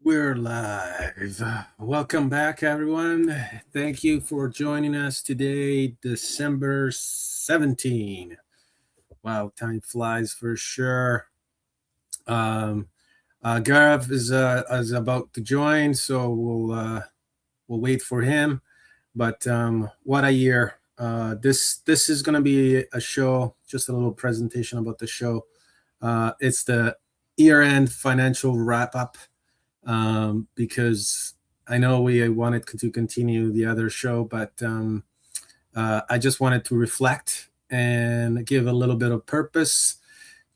We're live. Welcome back, everyone. Thank you for joining us today, December 17. Wow, time flies for sure. Gaurav is about to join, so we'll wait for him. But what a year! This is going to be a show, just a little presentation about the show. It's the year-end financial wrap-up. Because I know we wanted to continue the other show, but I just wanted to reflect and give a little bit of purpose.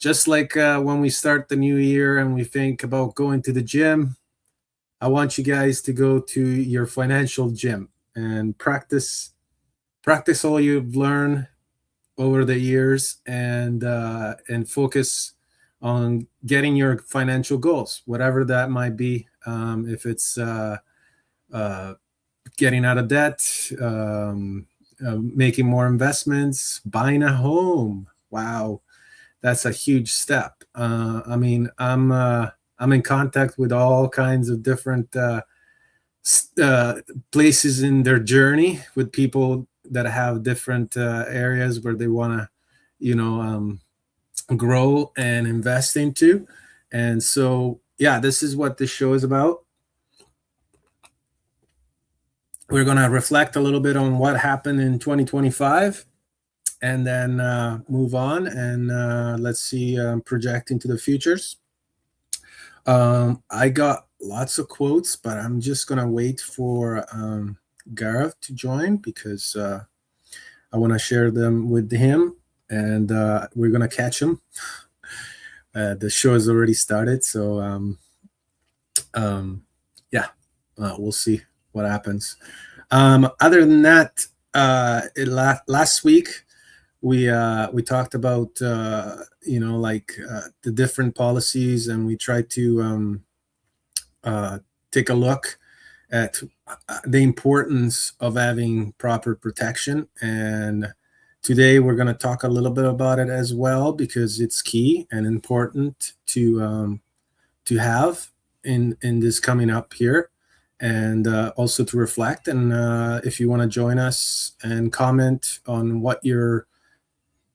Just like when we start the new year and we think about going to the gym, I want you guys to go to your financial gym and practice all you've learned over the years and focus on getting your financial goals, whatever that might be. If it's getting out of debt, making more investments, buying a home. Wow, that's a huge step. I'm in contact with all kinds of different places in their journey with people that have different areas where they want to, grow and invest into. And so, yeah, this is what this show is about. We're going to reflect a little bit on what happened in 2025 and then move on and let's see, project into the futures. I got lots of quotes, but I'm just going to wait for Gaurav to join because I want to share them with him. And we're going to catch him. The show has already started, so we'll see what happens. Other than that, last week we talked about the different policies, and we tried to take a look at the importance of having proper protection. And today we're going to talk a little bit about it as well, because it's key and important to have in this coming up here, and also to reflect. And if you want to join us and comment on what your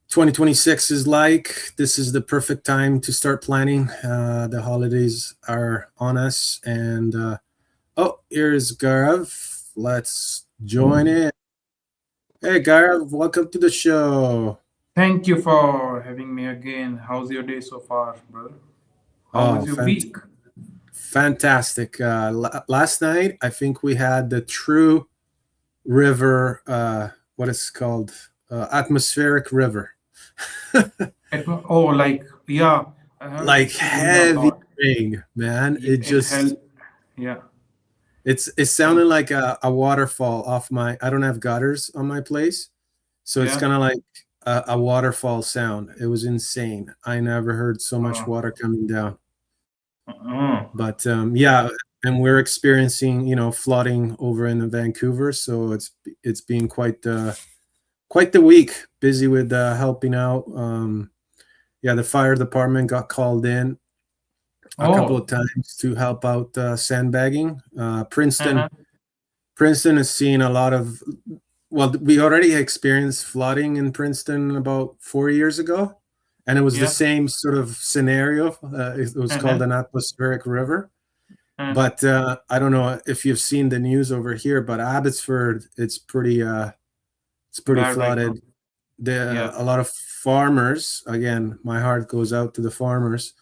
2026 is like, this is the perfect time to start planning. The holidays are on us, and here's Gaurav. Let's join in. Hey, Gaurav, welcome to the show. Thank you for having me again. How's your day so far, brother? How Oh, was your week? fantastic. Last night, I think we had the true river, what is it called? Atmospheric river. Yeah, I heard Like it's rained a heavy lot. rain, man. It held, yeah, It sounded like a waterfall off my, I don't have gutters on my place. So it's yeah. kind of like a waterfall sound. It was insane. I never heard so much Uh, water coming down. uh, But yeah, and we're experiencing, flooding over in Vancouver, so it's been quite the week. Busy with helping out. Yeah, the fire department got called in a couple oh, of times to help out sandbagging. Princeton uh-huh. Princeton has seen a lot of. Well, we already experienced flooding in Princeton about 4 years ago, and it was the Yeah, same sort of scenario. It was called uh-huh. an atmospheric river. Uh, But I don't know if you've seen the news over here, but Abbotsford, it's pretty bad right now. flooded. Yeah, A lot of farmers, again, my heart goes out to the farmers.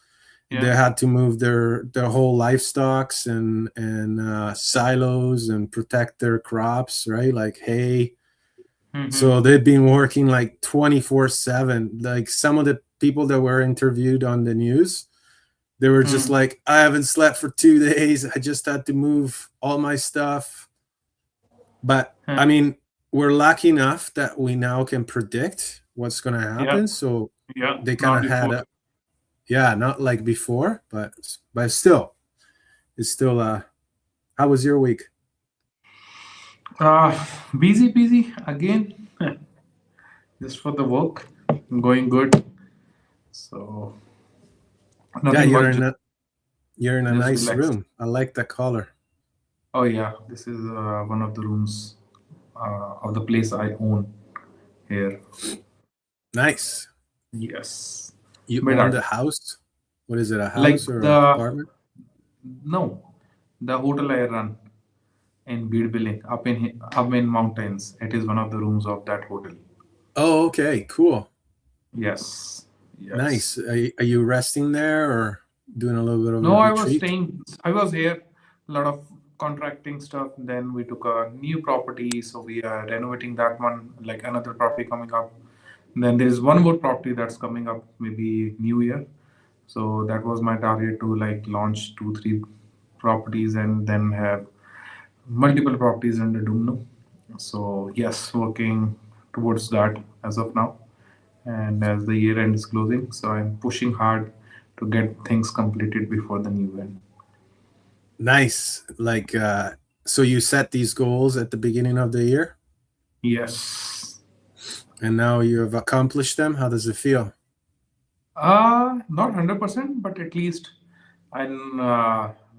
They yeah. had to move their whole livestocks and silos and protect their crops, right? Like hay. Mm-hmm. So they've been working like 24/7. Like some of the people that were interviewed on the news, they were just Mm, like, I haven't slept for 2 days. I just had to move all my stuff. But uh, I mean, we're lucky enough that we now can predict what's going to yeah, happen. So yeah. they kind Not of had before. a, yeah, not like before, but still, it's still. How was your week? Busy again. Just for the work, going good. So Yeah, nothing you're much. in You're in a just nice relax. room. I like the color. Oh yeah, this is one of the rooms of the place I own here. Nice. Yes, You own better the house? What is it, a like house or an the apartment? no, the hotel I run in Bead Billing up in mountains. It is one of the rooms of that hotel. Oh, okay, cool. Yes, Nice. yes. Are you resting there or doing a little bit of a No, I was retreat? staying. I was here. A lot of contracting stuff. Then we took a new property, so we are renovating that one. Like another property coming up. Then there is one more property that's coming up, maybe New Year. So that was my target to like launch two, three properties and then have multiple properties under Dumno. So yes, working towards that as of now. And as the year end is closing, so I'm pushing hard to get things completed before the new end. Nice. Like, so you set these goals at the beginning of the year Yes. and now you have accomplished them. How does it feel? Not 100%, but at least I'm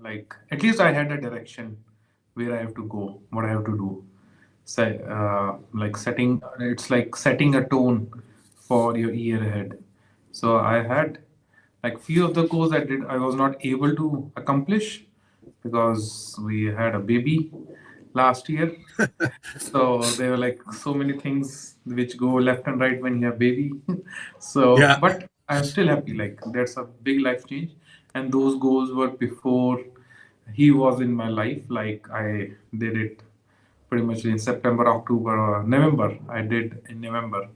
like at least I had a direction where I have to go, what I have to do. Say, like setting it's like setting a tone for your year ahead. So I had like few of the goals I was not able to accomplish because we had a baby last year. So there were like so many things which go left and right when you have baby. So, Yeah. but I'm still happy. Like that's a big life change, and those goals were before he was in my life. Like I did it pretty much in September, October, or November. I did in November,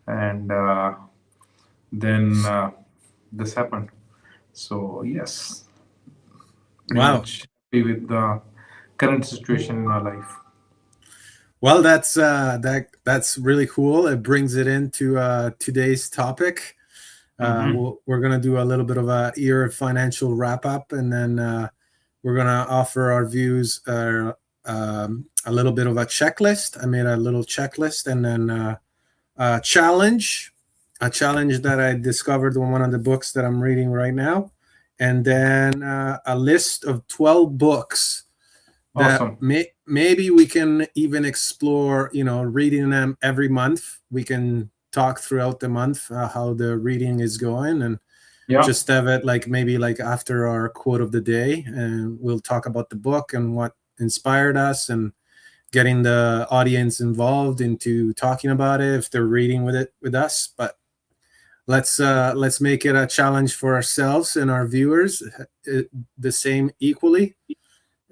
and then this happened. So yes, pretty Wow. much happy with the current situation in my life. Well, that's really cool. It brings it into today's topic. Mm-hmm. We're gonna do a little bit of a year financial wrap up, and then we're gonna offer our views. A little bit of a checklist. I made a little checklist, and then a challenge, a challenge that I discovered in one of the books that I'm reading right now, and then a list of 12 books that Awesome. maybe we can even explore, reading them every month. We can talk throughout the month how the reading is going, and Yeah. just have it like maybe like after our quote of the day, and we'll talk about the book and what inspired us, and getting the audience involved into talking about it if they're reading with it with us. But let's make it a challenge for ourselves and our viewers, the same equally,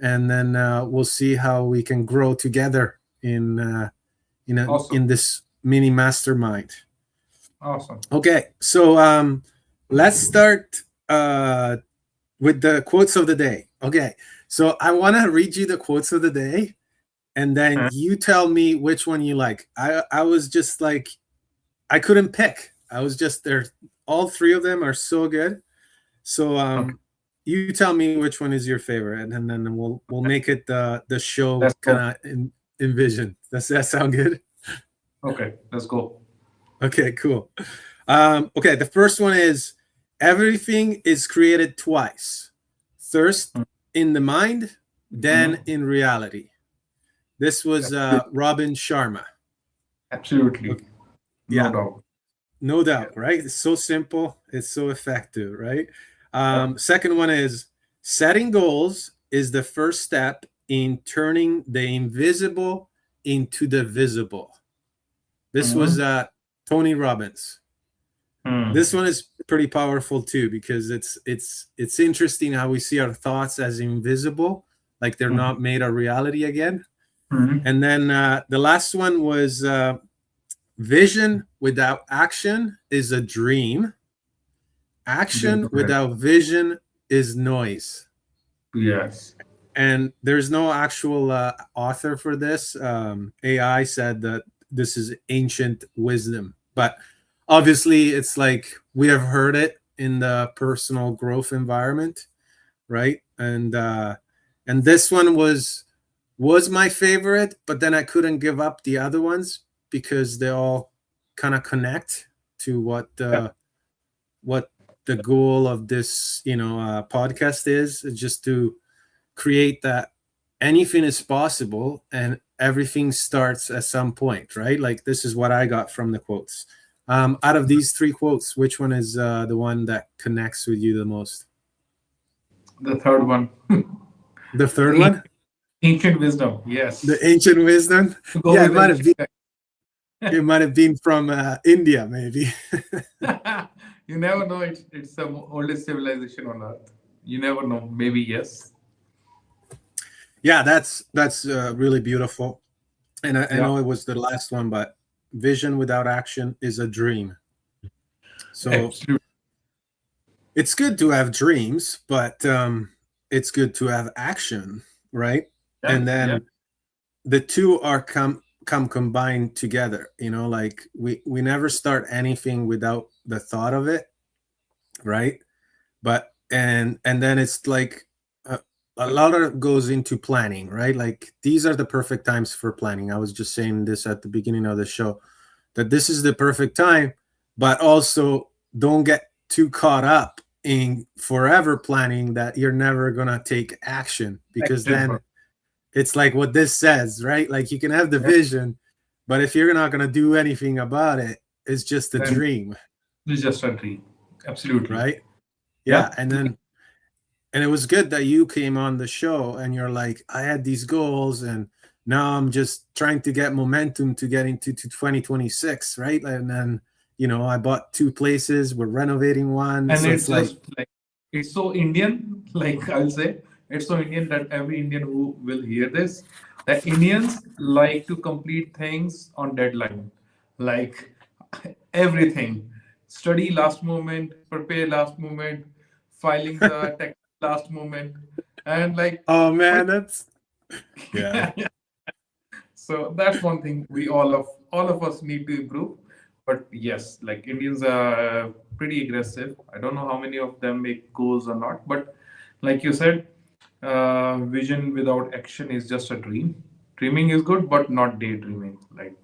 and then we'll see how we can grow together in Awesome. this mini mastermind. Awesome. Okay, so let's start with the quotes of the day. Okay, so I want to read you the quotes of the day, and then Uh, you tell me which one you like. I was just like, I couldn't pick. I was just there. All three of them are so good. So Okay. you tell me which one is your favorite, and then we'll make it the show Let's kind go. of envision. Does that sound good? Okay. Let's go. Okay, cool. Okay, the first one is everything is created twice. First in the mind, then Mm-hmm. in reality. This was Robin Sharma. Absolutely. Okay, No yeah, doubt. no Yeah. doubt, right? It's so simple, it's so effective, right? Yeah. Second one is setting goals is the first step in turning the invisible into the visible. This was Mm-hmm. Tony Robbins. This Mm-hmm. one is pretty powerful too, because it's interesting how we see our thoughts as invisible, like they're not made a reality again. Mm-hmm. And then the last one was vision without action is a dream. Action Correct. without vision is noise. Yes. And there's no actual author for this. AI said that this is ancient wisdom, but obviously it's like we have heard it in the personal growth environment, right? And this one was my favorite, but then I couldn't give up the other ones because they all kind of connect to what Yeah. the goal of this, podcast is just to create that anything is possible and everything starts at some point, right? Like this is what I got from the quotes. Out of these three quotes, which one is the one that connects with you the most? The third one. The third The one, ancient wisdom. the Yes. ancient wisdom. To go Yeah, with the ancient. it might have been from India, maybe. You never know. It's the oldest civilization on earth. You never know. Maybe yes. Yeah, that's really beautiful. And I Yeah. know it was the last one, but vision without action is a dream. So Absolutely. it's good to have dreams, but it's good to have action, right? Yeah. And Yeah. then the two are come combined together. Like we never start anything without the thought of it, right? But and then it's like a lot of it goes into planning, right? Like these are the perfect times for planning. I was just saying this at the beginning of the show, that this is the perfect time, but also don't get too caught up in forever planning that you're never gonna take action, because Action then for. it's like what this says, right? Like you can have the Yeah. vision, but if you're not gonna do anything about it, it's just a Then dream, it's just a dream. Absolutely. right? Yeah, Yeah. and it was good that you came on the show and you're like, I had these goals and now I'm just trying to get momentum to get into to 2026, right? And then I bought two places, we're renovating one, And so it's it's like just like it's so Indian, like I'll say, it's so Indian that every Indian who will hear this, that Indians like to complete things on deadline, like everything. Study last moment, prepare last moment, filing the text last moment, and like, oh what? man, that's yeah. So that's one thing we all of us need to improve. But yes, like Indians are pretty aggressive. I don't know how many of them make goals or not, but like you said, vision without action is just a dream. Dreaming is good, but not daydreaming. Like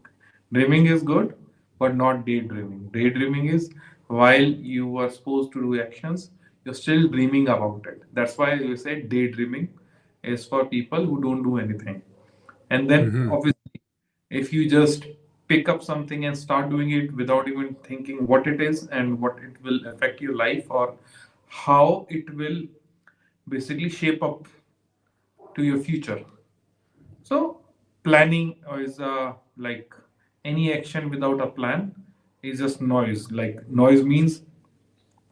dreaming is good, but not daydreaming. Daydreaming is while you are supposed to do actions, you're still dreaming about it. That's why you say daydreaming is for people who don't do anything. And then Hmm. obviously, if you just pick up something and start doing it without even thinking what it is and what it will affect your life or how it will basically shape up to your future. So planning is like any action without a plan is just noise. Like noise means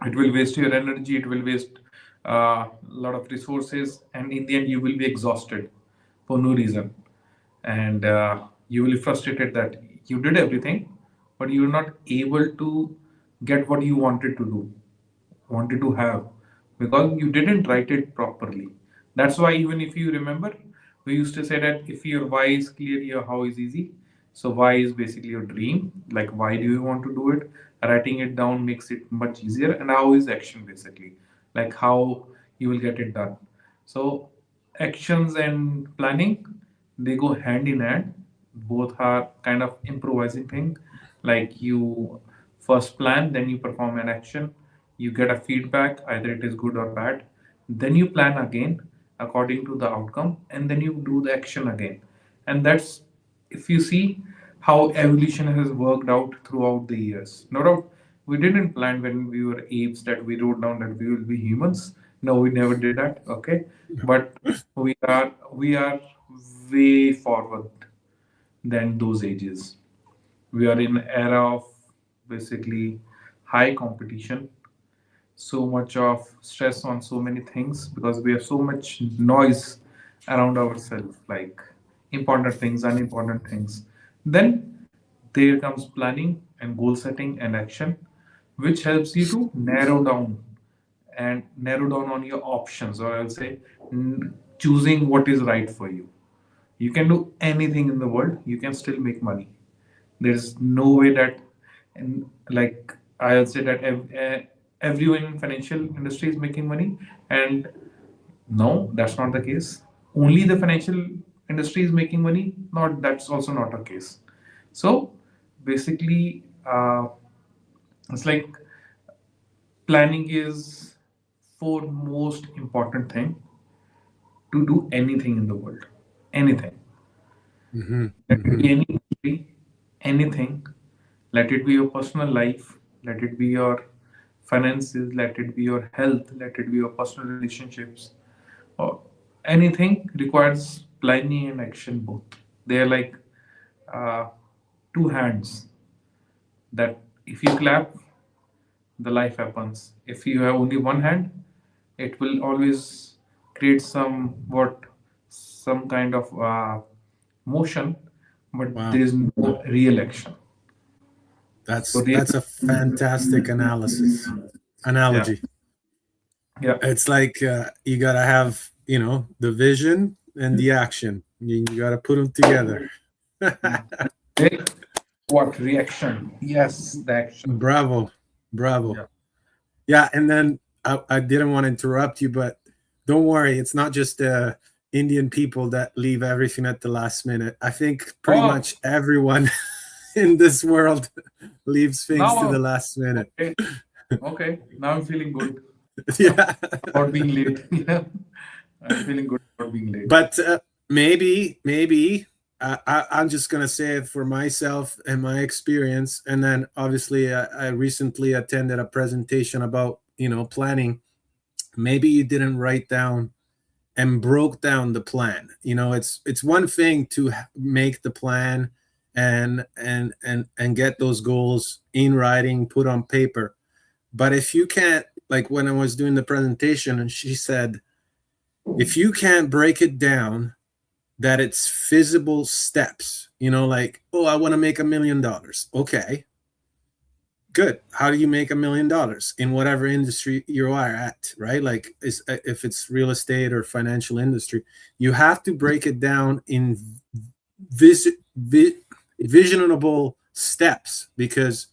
it will waste your energy, it will waste a lot of resources, and in the end you will be exhausted for no reason. And you will be frustrated that you did everything but you're not able to get what you wanted to have because you didn't write it properly. That's why, even if you remember, we used to say that if your why is clear, your how is easy. So, why is basically your dream. Like, why do you want to do it? Writing it down makes it much easier. And how is action basically? Like, how you will get it done. So, actions and planning, they go hand in hand. Both are kind of improvising thing. Like, you first plan, then you perform an action, you get a feedback, either it is good or bad, then you plan again according to the outcome, and then you do the action again. And that's, if you see how evolution has worked out throughout the years. No doubt we didn't plan when we were apes that we wrote down that we will be humans. No, we never did that. Okay. But we are way forward than those ages. We are in era of basically high competition, so much of stress on so many things because we have so much noise around ourselves, like important things, unimportant things. Then there comes planning and goal setting and action, which helps you to narrow down on your options, or I'll say choosing what is right for you. You can do anything in the world, you can still make money. There's no way that, and like I'll say that everyone in financial industry is making money, and no, that's not the case. Only the financial industry is making money. Not that's also not a case. So basically, it's like planning is for most important thing to do anything in the world. Anything. Hmm. Let it Hmm. be any industry, anything. Let it be your personal life. Let it be your finances. Let it be your health. Let it be your personal relationships. Or anything requires planning and action both. They are like uh, two hands that if you clap, the life happens. If you have only one hand, it will always create some kind of motion, but there Wow, is no real action. So real, that's a fantastic analysis yeah, analogy. yeah. It's like you gotta have, the vision and the action. You gotta put them together. Mm. Eh, what reaction? Yes, the action. Bravo, bravo. Yeah. Yeah, and then I didn't want to interrupt you, but don't worry, it's not just the Indian people that leave everything at the last minute. I think pretty Oh, much everyone in this world leaves things to the now last minute. okay, okay. Now I'm feeling good Yeah, about being late. Yeah, I'm feeling good about being late. but maybe I'm just gonna say it for myself and my experience, and then obviously I recently attended a presentation about planning. Maybe you didn't write down and broke down the plan. It's one thing to make the plan and get those goals in writing, put on paper. But if you can't, like when I was doing the presentation, and she said, if you can't break it down, that it's feasible steps, like, oh, I want to make $1 million. Okay, good. How do you make $1 million in whatever industry you are at, right? Like, if it's real estate or financial industry, you have to break it down in vis- vi- visionable steps, because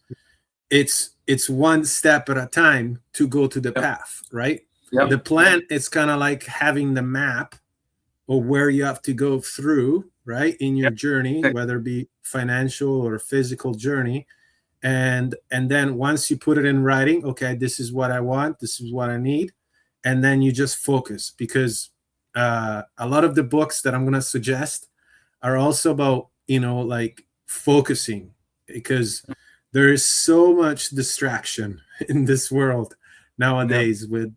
it's one step at a time to go to the Yep, path, right? The yep, plan, it's kind of like having the map or where you have to go through, right, in your yep. journey, Exactly. whether it be financial or physical journey. And then once you put it in writing, okay, this is what I want, this is what I need, and then you just focus, because a lot of the books that I'm going to suggest are also about, like focusing, because there is so much distraction in this world Yep, nowadays with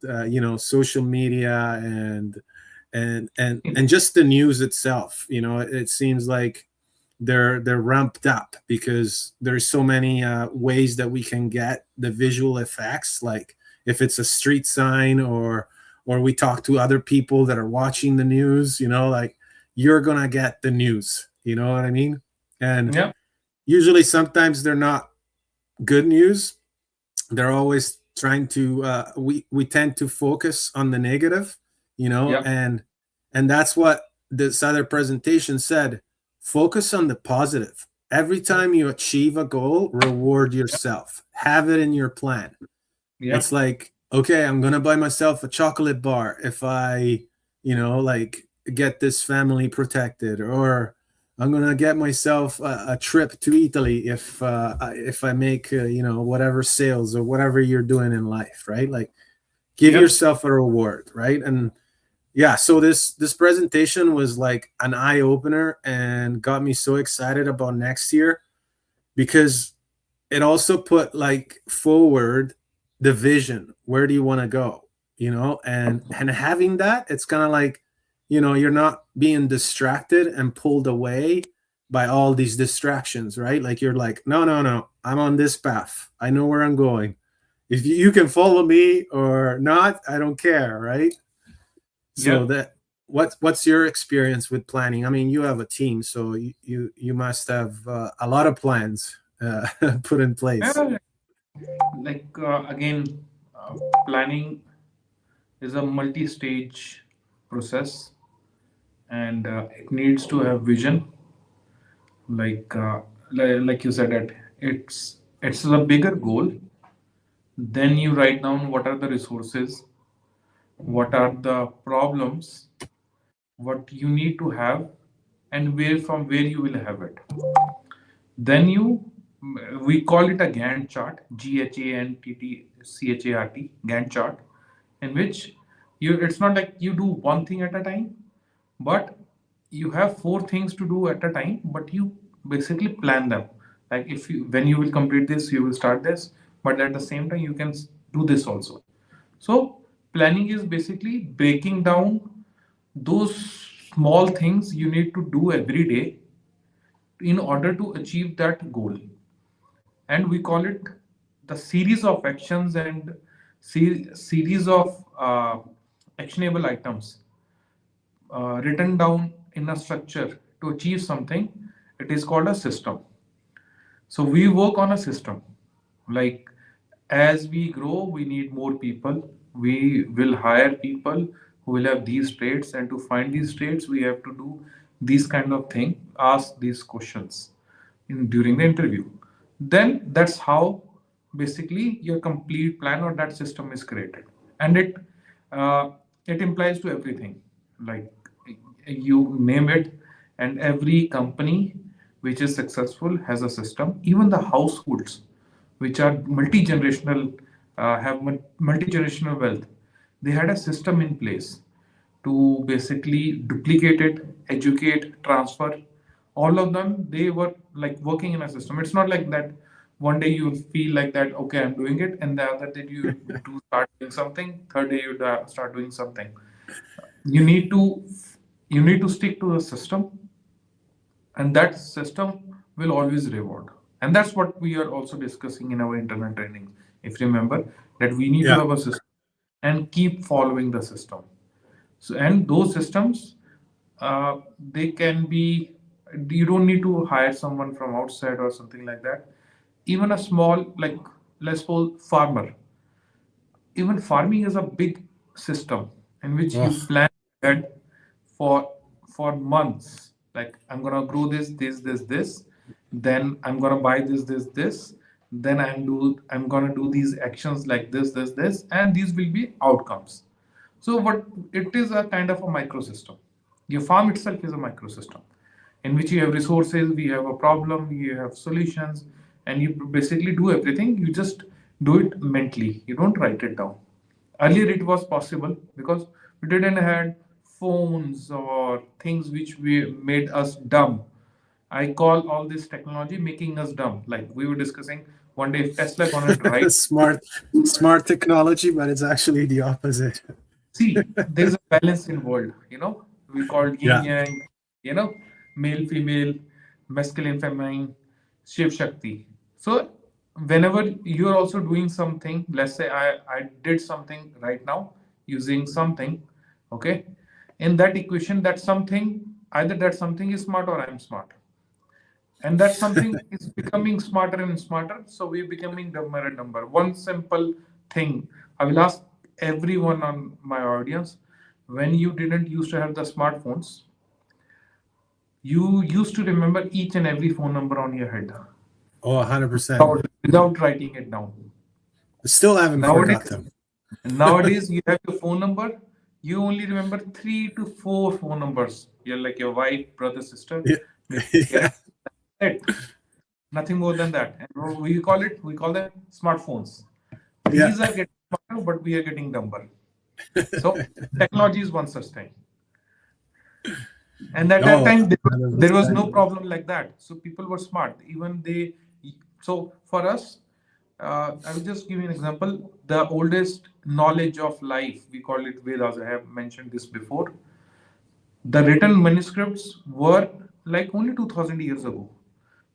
social media and just the news itself. It seems like they're ramped up because there's so many ways that we can get the visual effects, like if it's a street sign, or we talk to other people that are watching the news, like you're gonna get the news, you know what I mean? And yep, usually sometimes they're not good news. They're always trying to we tend to focus on the negative, yep, and that's what this other presentation said. Focus on the positive. Every time you achieve a goal, reward yourself, have it in your plan. It's yep, like, okay, I'm gonna buy myself a chocolate bar if I, like get this family protected, or I'm gonna get myself a trip to Italy if I make whatever sales or whatever you're doing in life, right? Like, give yep, yourself a reward, right? And yeah, so this presentation was like an eye opener and got me so excited about next year, because it also put like forward the vision. Where do you want to go? And having that, it's kind of like, you're not being distracted and pulled away by all these distractions, right? Like, you're like, no, no, no, I'm on this path, I know where I'm going. If you can follow me or not, I don't care, right? So yep. that, what's your experience with planning? I mean, you have a team, so you must have a lot of plans put in place. Yeah, like again, planning is a multi-stage process, and it needs to have vision. Like like you said, that it's a bigger goal. Then you write down what are the resources, what are the problems, what you need to have, and where from where you will have it. Then you We call it a Gantt chart, Gantt Gantt chart, in which it's not like you do one thing at a time, but you have four things to do at a time, but you basically plan them. Like if you, when you will complete this, you will start this, but at the same time, you can do this also. So planning is basically breaking down those small things you need to do every day in order to achieve that goal, and we call it the series of actions and series of actionable items written down in a structure to achieve something. It is called a system. So we work on a system. Like as we grow, we need more people. We will hire people who will have these traits, and to find these traits, we have to do these kind of thing, ask these questions in during the interview. Then that's how basically your complete plan or that system is created, and uh, it implies to everything. Like you name it, and every company which is successful has a system. Even the households which are multi-generational, have multi-generational wealth, they had a system in place to basically duplicate it, educate, transfer. All of them, they were like working in a system. It's not like that one day you feel like that, okay, I'm doing it, and the other day you do start doing something, third day you start doing something. You need to you need to stick to the system, and that system will always reward. And that's what we are also discussing in our internal training. If you remember, that we need to Yeah. have a system and keep following the system. So, and those systems, they can be, you don't need to hire someone from outside or something like that. Even a small, like, let's suppose farmer. Even farming is a big system in which you Oh, plan ahead for months. Like I'm gonna grow this, then I'm gonna buy this, then I'm gonna do these actions like this, and these will be outcomes. So what it is, a kind of a microsystem. Your farm itself is a microsystem in which you have resources, we have a problem, you have solutions, and you basically do everything. You just do it mentally. You don't write it down. Earlier it was possible because we didn't had phones or things which we made us dumb. I call all this technology making us dumb. Like we were discussing one day, if Tesla gonna drive. smart technology, but it's actually the opposite. See, there is a balance in world, we called yin Yeah. yang, you know, male, female, masculine, feminine, Shiv Shakti. So whenever you're also doing something, let's say I did something right now using something, okay, in that equation, that something, either that something is smart or I'm smart. And that something is becoming smarter and smarter. So we're becoming dumber and dumber. One simple thing I will ask everyone on my audience: when you didn't used to have the smartphones, you used to remember each and every phone number on your head Oh, 100%. without writing it down. Still haven't Nowadays, forgot them. nowadays you have your phone number. You only remember 3 to 4 phone numbers. You're like your wife, brother, sister, Yeah. maybe Yeah. parents. That's it. Nothing more than that. And we call them smartphones. Yeah. These are getting smarter, but we are getting dumber. So technology is one such thing. And at that Oh, time, there was 100%. no problem like that. So people were smart. Even they. So for us, I will just give you an example. The oldest knowledge of life, we call it Vedas. I have mentioned this before. The written manuscripts were like only 2000 years ago,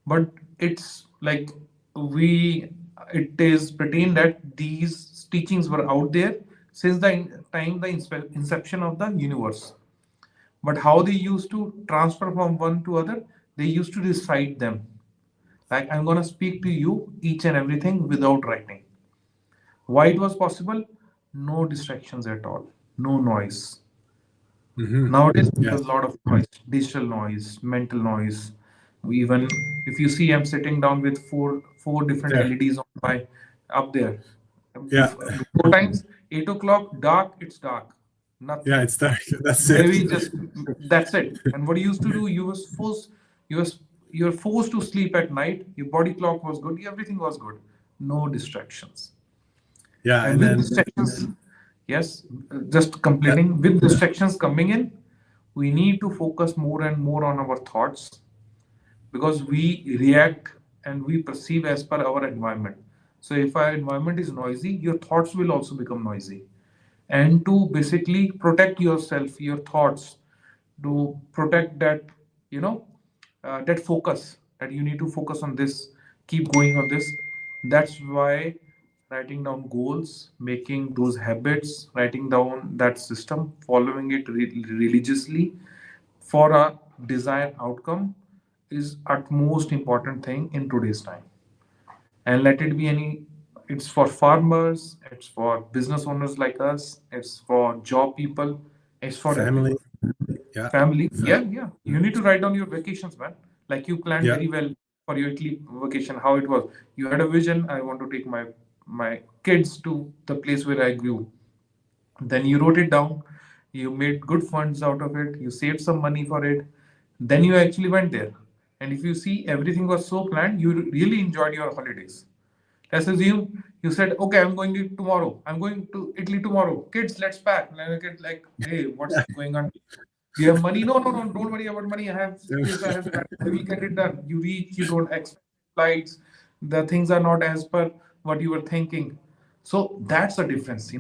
but it's like we it is pretend that these teachings were out there since the time the inception of the universe. But how they used to transfer from one to other, they used to recite them. Like I'm gonna speak to you each and everything without writing. Why it was possible? No distractions at all, no noise. Hmm. Nowadays, Yes. there's a lot of noise, digital noise, mental noise. Even if you see, I'm sitting down with four different There. LEDs on my up there. Yeah. Before times, 8 o'clock, dark. It's dark. Yeah. Nothing. It's dark. That's it. Maybe just that's it. And what you used to do, you was forced. You was you're forced to sleep at night. Your body clock was good. Everything was good. No distractions. Yeah, And and with then distractions, yes, just completing, with distractions coming in, we need to focus more and more on our thoughts because we react and we perceive as per our environment. So if our environment is noisy, your thoughts will also become noisy. And to basically protect yourself, your thoughts, to protect that, you know, that focus, that you need to focus on this, keep going on this. That's why writing down goals, making those habits, writing down that system, following it religiously for a desired outcome is utmost important thing in today's time. And let it be any, it's for farmers, it's for business owners like us, it's for job people, it's for family. everyone. Yeah, Family, fa- yeah, yeah. You need to write down your vacations, man. Like you planned yeah. very well for your Italy vacation, how it was. You had a vision, I want to take my kids to the place where I grew. Then you wrote it down, you made good funds out of it, you saved some money for it, then you actually went there. And if you see everything was so planned, you really enjoyed your holidays. Let's assume you said, okay, I'm going to tomorrow. I'm going to Italy tomorrow. Kids, let's pack. Like, hey, what's going on? Do you have money? No, no, no. Don't worry about money. I have this. I have that. I will get it done. You reach. You don't expect flights. The things are not as per what you were thinking. So that's the difference.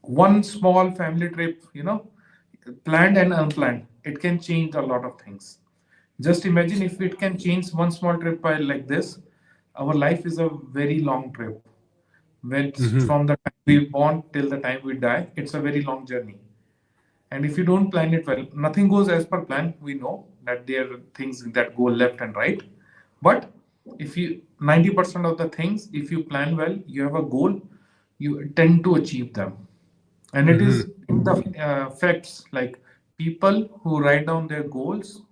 One small family trip. Planned and unplanned. It can change a lot of things. Just imagine if it can change one small trip by like this. Our life is a very long trip. When Hmm. from the time we born till the time we die, it's a very long journey. And if you don't plan it well, nothing goes as per plan. We know that there are things that go left and right. But if you 90% of the things, if you plan well, you have a goal, you tend to achieve them. And it Hmm. is in the facts like people who write down their goals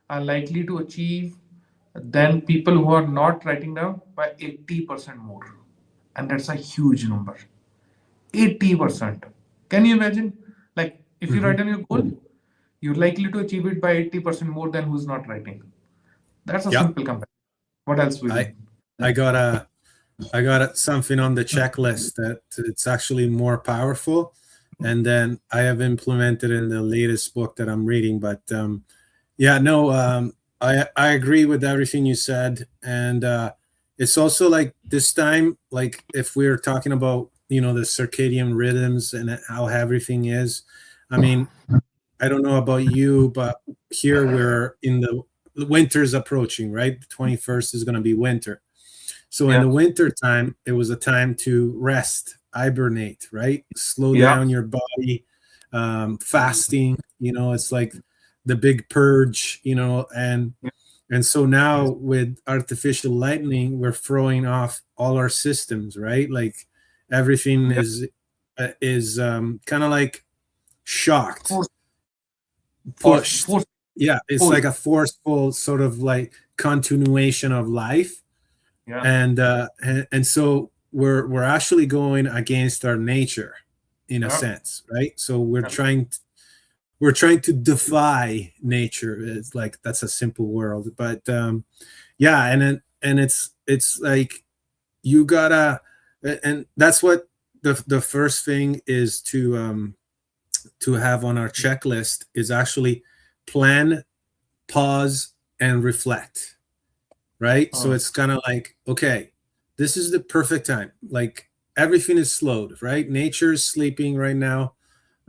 are likely to achieve than people who are not writing down by 80% more. And that's a huge number. 80%. Can you imagine? Like, if you Hmm. write down your goal, you're likely to achieve it by 80% more than who's not writing. That's a Yeah, simple comparison. What else we I need? I got a I got something on the checklist that it's actually more powerful, and then I have implemented in the latest book that I'm reading. But yeah, no, I agree with everything you said, and it's also like this time, like if we're talking about the circadian rhythms and how everything is. I mean, I don't know about you, but here we're in the winter's approaching, right? The 21st is going to be winter. So in Yeah. the winter time, it was a time to rest, hibernate, right? Slow Yeah. down your body, fasting. It's like the big purge. And so now with artificial lightning, we're throwing off all our systems, right? Like everything Yeah. is kind of like shocked, Force, pushed. force, Yeah, it's pull. like a forceful sort of like continuation of life, Yeah. and so we're actually going against our nature in a Yeah. sense, right? So we're Yeah. trying to defy nature. It's like that's a simple world, but yeah, and it's like you gotta, and that's what the first thing is to have on our checklist is actually plan, pause, and reflect, right? So Uh, it's kind of like, okay, this is the perfect time. Like everything is slowed, right? Nature is sleeping right now.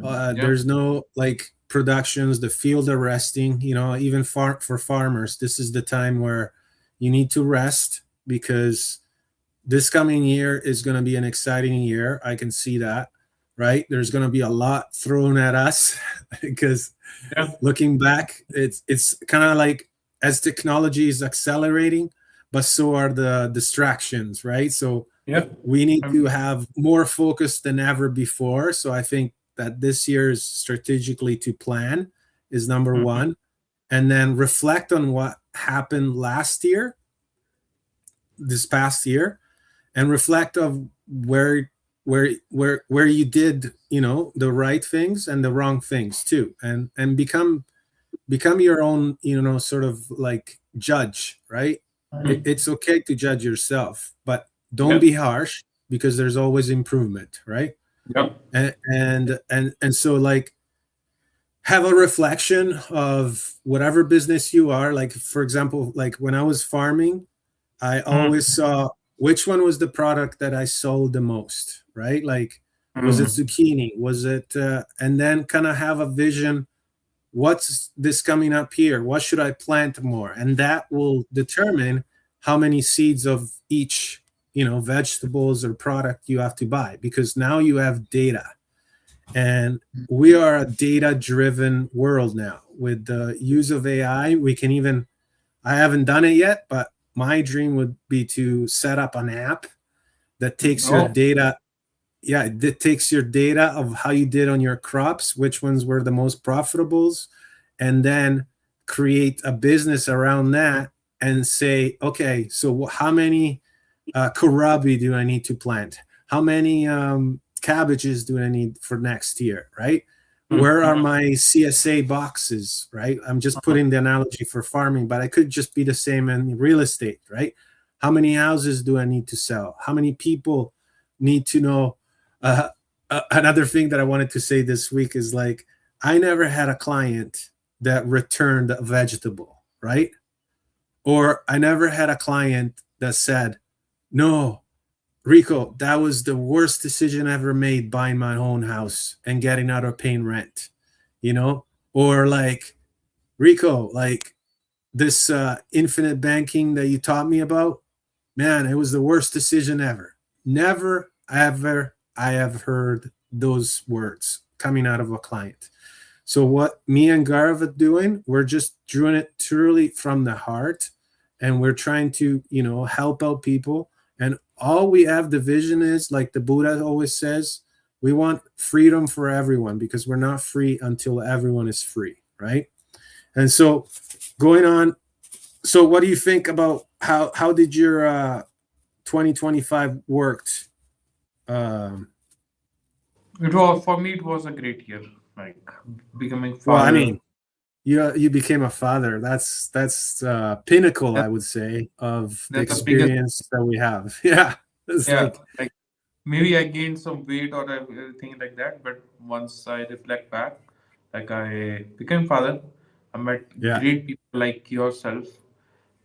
yeah. There's no like productions. The field are resting. Even for farmers, this is the time where you need to rest because this coming year is going to be an exciting year. I can see that, right? There's going to be a lot thrown at us because Yeah. looking back, it's kind of like as technology is accelerating, but so are the distractions, right? So Yeah. we need Um, to have more focus than ever before. So I think that this year is strategically to plan is number mhm. one, and then reflect on what happened last year, this past year, and reflect of where you did the right things and the wrong things too, and become your own sort of like judge, right? It's okay to judge yourself, but don't Yeah. be harsh, because there's always improvement, right? Yeah. And so, like, have a reflection of whatever business you are. Like, for example, like when I was farming, I always Mm. saw which one was the product that I sold the most, right? Like, was it Mm. zucchini? Was it, and then kind of have a vision. What's this coming up here? What should I plant more? And that will determine how many seeds of each, vegetables or product you have to buy, because now you have data. And we are a data driven world now. With the use of AI, we can even, I haven't done it yet, but my dream would be to set up an app that takes your Oh. data. Yeah, it takes your data of how you did on your crops, which ones were the most profitables, and then create a business around that and say, okay, so how many kohlrabi do I need to plant? How many cabbages do I need for next year, right? Where are Mm. my CSA boxes, right? I'm just putting the analogy for farming, but I could just be the same in real estate, right? How many houses do I need to sell? How many people need to know? Uh, Another thing that I wanted to say this week is, like, I never had a client that returned a vegetable, right? Or I never had a client that said, no, Rico, that was the worst decision I ever made, buying my own house and getting out of paying rent, you know? Or like, Rico, like, this infinite banking that you taught me about, man, it was the worst decision ever. Never, ever, I have heard those words coming out of a client. So what me and Gaurav are doing, we're just doing it truly from the heart, and we're trying to, help out people. And all we have the vision is, like the Buddha always says, we want freedom for everyone, because we're not free until everyone is free, right? And so, going on, so what do you think about how did your 2025 worked? Um, It was for me. It was a great year. Like becoming well, I father. mean, you became a father. That's pinnacle, I That, would say, of the that's the biggest. experience that we have. Yeah, it's Yeah. like, Like maybe I gained some weight or everything like that. But once I reflect back, like I became father, I met yeah, great people like yourself.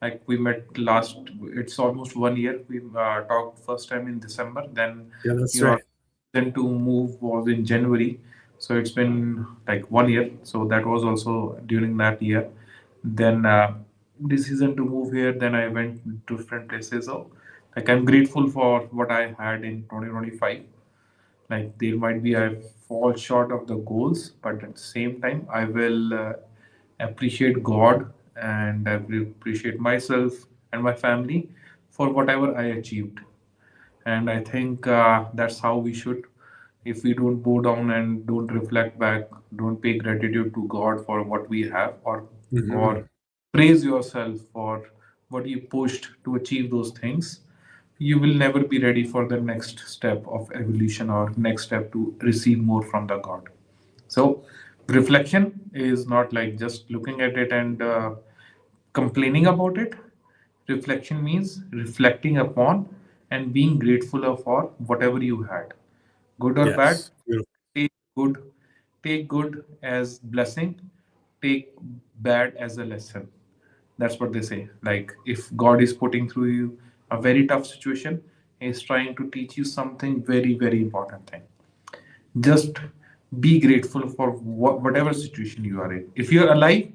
Like we met last, it's almost 1 year. We talked first time in December. Then yeah, that's your right. then to move was in January. So it's been like 1 year. So that was also during that year. Then decision to move here. Then I went to different places. So like I'm grateful for what I had in 2025. Like there might be I fall short of the goals, but at the same time I will appreciate God and I will appreciate myself and my family for whatever I achieved. And I think that's how we should. If we don't bow down and don't reflect back, don't pay gratitude to God for what we have, or Mhm. praise yourself for what you pushed to achieve those things, you will never be ready for the next step of evolution or next step to receive more from the God. So, reflection is not like just looking at it and complaining about it. Reflection means reflecting upon and being grateful for whatever you had, good or bad. Yes. Beautiful. Take good, take good as blessing, take bad as a lesson. That's what they say. Like if God is putting through you a very tough situation, He's trying to teach you something very, very important thing. Just be grateful for whatever situation you are in. If you're alive,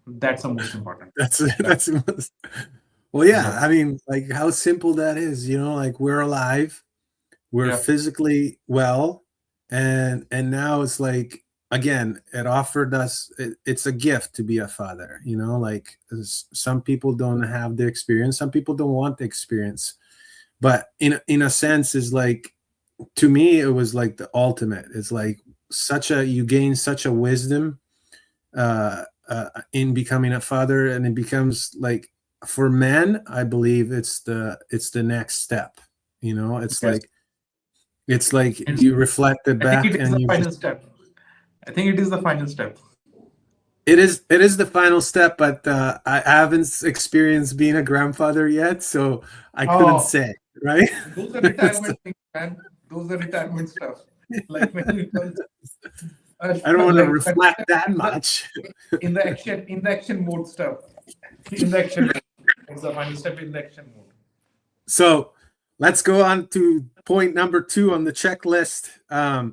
that's the most important. That's That, that's well, yeah. yeah, I mean, like, how simple that is. Like, we're alive, we're yeah, physically well, and now it's like, again, it offered us. It's a gift to be a father. Like, some people don't have the experience, some people don't want the experience, but in a sense, is like, to me, it was like the ultimate. It's like, you gain such a wisdom in becoming a father, and it becomes like, for men, I believe it's the next step. It's yes. like, It's, you reflect it I think back it is and the you final just, step. I think it is the final step. It is the final step, but I haven't experienced being a grandfather yet, so I couldn't Oh, say, right? those are So, retirement things, man. Those are retirement stuff. Like when people, I don't want to like reflect that the much. in the action mode stuff. In the action mode. It's the final step in the action mode. So let's go on to point number 2 on the checklist.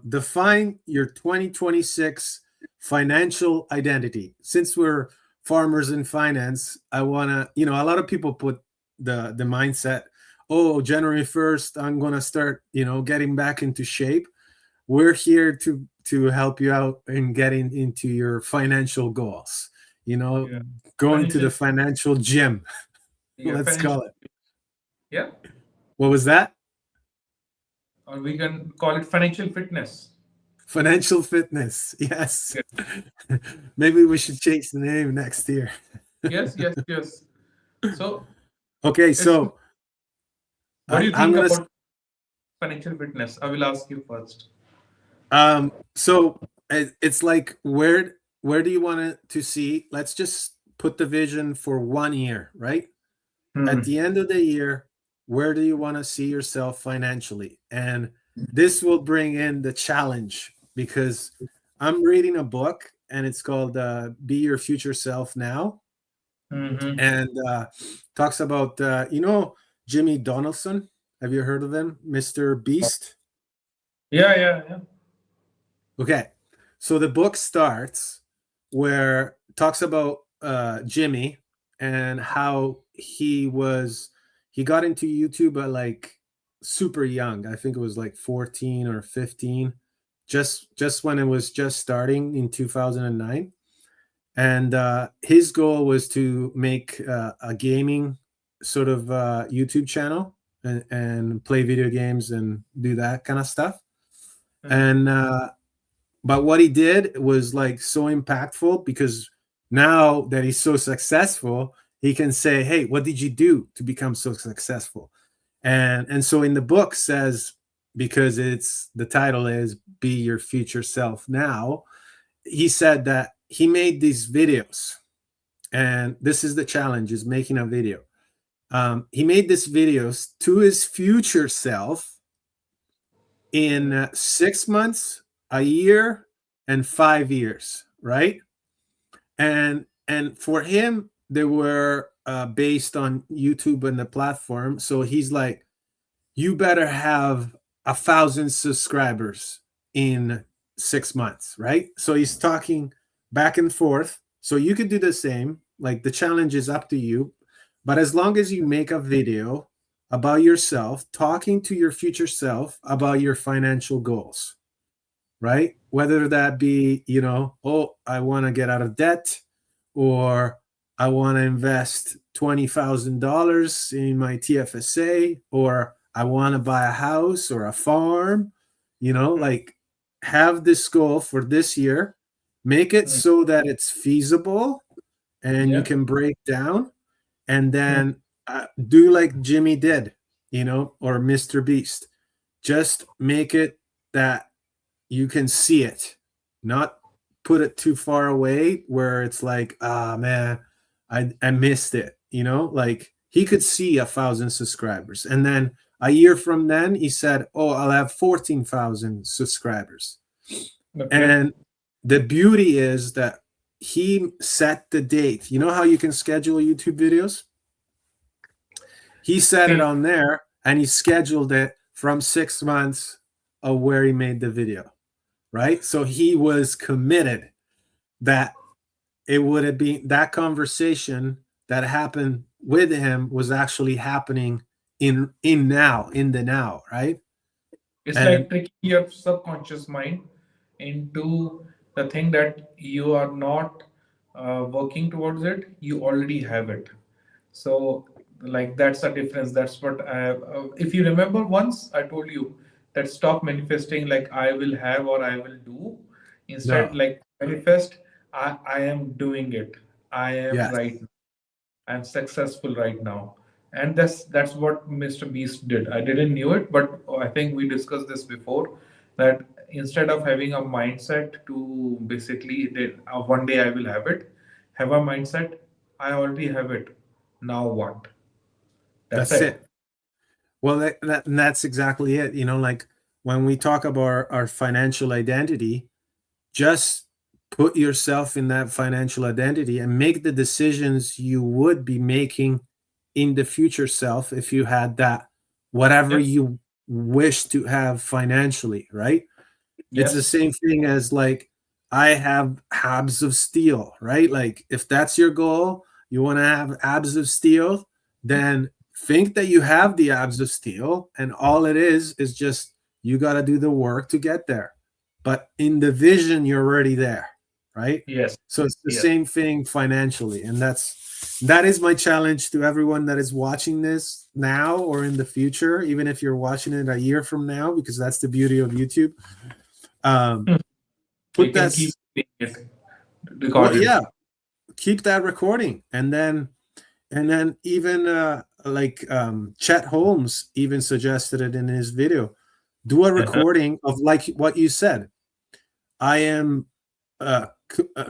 Define your 2026 financial identity. Since we're farmers in finance, I want to, a lot of people put the mindset, oh, January 1st, I'm going to start, getting back into shape. We're here to help you out in getting into your financial goals, you know, Yeah. going to Financial, the financial gym, yeah, let's financial, call it. yeah. What was that? Or we can call it financial fitness. Financial fitness. Yes. Yeah. Maybe we should change the name next year. Yes, yes, yes. So Okay, it's so what do you I'm think gonna. about financial fitness? I will ask you first. So it's like where do you want it to see? Let's just put the vision for 1 year, right? At Hmm. the end of the year, where do you want to see yourself financially? And this will bring in the challenge because I'm reading a book and it's called Be Your Future Self Now. Hmm. And talks about, Jimmy Donaldson. Have you heard of him? Mr. Beast? Yeah, yeah, yeah. Okay. So the book starts where talks about Jimmy and how he got into YouTube at like super young. I think it was like 14 or 15, just when it was just starting in 2009. And his goal was to make a gaming sort of YouTube channel and play video games and do that kind of stuff. Hmm. And but what he did was like so impactful because now that he's so successful, he can say, "Hey, what did you do to become so successful?" And so in the book says, because it's the title is "Be Your Future Self Now," he said that he made these videos, and this is the challenge: is making a video. He made these videos to his future self in 6 months, a year, and 5 years, right? And for him, they were based on YouTube and the platform. So he's like, you better have 1,000 subscribers in 6 months, right? So he's talking back and forth. So you could do the same. Like the challenge is up to you. But as long as you make a video about yourself, talking to your future self about your financial goals, right? Whether that be, oh, I want to get out of debt, or I want to invest $20,000 in my TFSA, or I want to buy a house or a farm, like have this goal for this year, make it Hmm. so that it's feasible and you Yeah. can break down, and Hmm. then do like Jimmy did, or Mr. Beast. Just make it that you can see it, not put it too far away where it's like, ah, man, I missed it. Like he could see 1,000 subscribers, and then a year from then he said, oh, I'll have 14,000 subscribers. Okay. And the beauty is that he set the date. You know how you can schedule YouTube videos? He set it See, on there and he scheduled it from 6 months of where he made the video, right? So he was committed that it would have been that conversation that happened with him was actually happening in the now, right? it's And like tricking your subconscious mind into the thing that you are not working towards it. You already have it. So, like that's the difference. That's what if you remember once I told you that stop manifesting like I will have or I will do. Instead, no, like manifest, I am doing it. I am yes, right. I'm successful right now. And that's what Mr. Beast did. I didn't knew it, but I think we discussed this before. That instead of having a mindset to basically that, one day I will have a mindset. I already have it. Now what? That's That's it. it. Well, and that's exactly it. Like when we talk about our financial identity, just put yourself in that financial identity and make the decisions you would be making in the future self if you had that, whatever Yep. you wish to have financially, right? It's the Yes. same thing as like I have abs of steel, right? Like if that's your goal, you want to have abs of steel, then think that you have the abs of steel, and all it is just you got to do the work to get there. But in the vision, you're already there, right? Yes. So it's the Yes. same thing financially, and that is my challenge to everyone that is watching this now or in the future, even if you're watching it a year from now, because that's the beauty of YouTube. um, We Put can that, keep doing it well, recorded. yeah, keep that recording, and then even like Chet Holmes even suggested it in his video. Do a Uh-huh. recording of like what you said. I am